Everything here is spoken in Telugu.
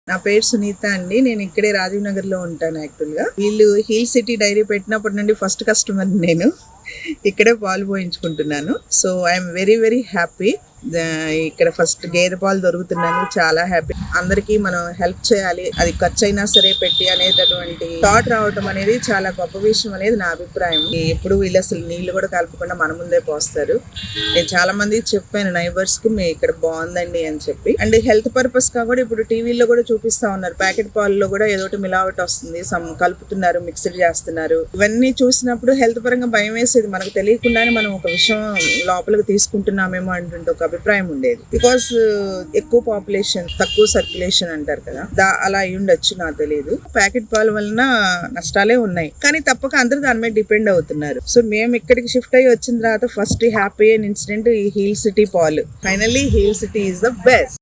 నా పేరు సునీత అండి. నేను ఇక్కడే రాజీవ్ నగర్ లో ఉంటాను. యాక్చువల్ గా వీళ్ళు హిల్ సిటీ డైరీ పెట్టినప్పటి నుండి ఫస్ట్ కస్టమర్ నేను. ఇక్కడే పాలు పోయించుకుంటున్నాను. So I'm very very happy. ఇక్కడ ఫస్ట్ గేదె పాలు దొరుకుతున్నందుకు చాలా హ్యాపీ. అందరికీ మనం హెల్ప్ చేయాలి, అది ఖర్చు అయినా సరే పెట్టి అనేటటువంటి థాట్ రావటం అనేది చాలా గొప్ప విషయం అనేది నా అభిప్రాయం. ఎప్పుడు వీళ్ళు అసలు నీళ్లు కూడా కలపకుండా మన ముందే పోస్తారు. నేను చాలా మంది చెప్పాను నైబర్స్ కి, మీ ఇక్కడ బాగుందండి అని చెప్పి. అండ్ హెల్త్ పర్పస్ గా కూడా ఇప్పుడు టీవీలో కూడా చూపిస్తా ఉన్నారు, ప్యాకెట్ పాలలో కూడా ఏదో ఒకటి మిలావట్ వస్తుంది, కలుపుతున్నారు, మిక్స్డ్ చేస్తున్నారు. ఇవన్నీ చూసినప్పుడు హెల్త్ పరంగా భయం వేసేది. మనకు తెలియకుండానే మనం ఒక విషయం లోపలికి తీసుకుంటున్నామేమో అంటుంటే ఒక అభిప్రాయం ఉండేది. బికాస్ ఎక్కువ పాపులేషన్ తక్కువ సర్క్యులేషన్ అంటారు కదా, అలా అయి ఉండొచ్చు, నాకు తెలియదు. ప్యాకెట్ పాల వలన నష్టాలే ఉన్నాయి, కానీ తప్పక అందరూ దాని మీద డిపెండ్ అవుతున్నారు. సో మేము ఇక్కడికి షిఫ్ట్ అయ్యి వచ్చిన తర్వాత ఫస్ట్ హ్యాపీ అయిన ఇన్సిడెంట్ ఈ హిల్ సిటీ పాలు. Finally hill city is the best.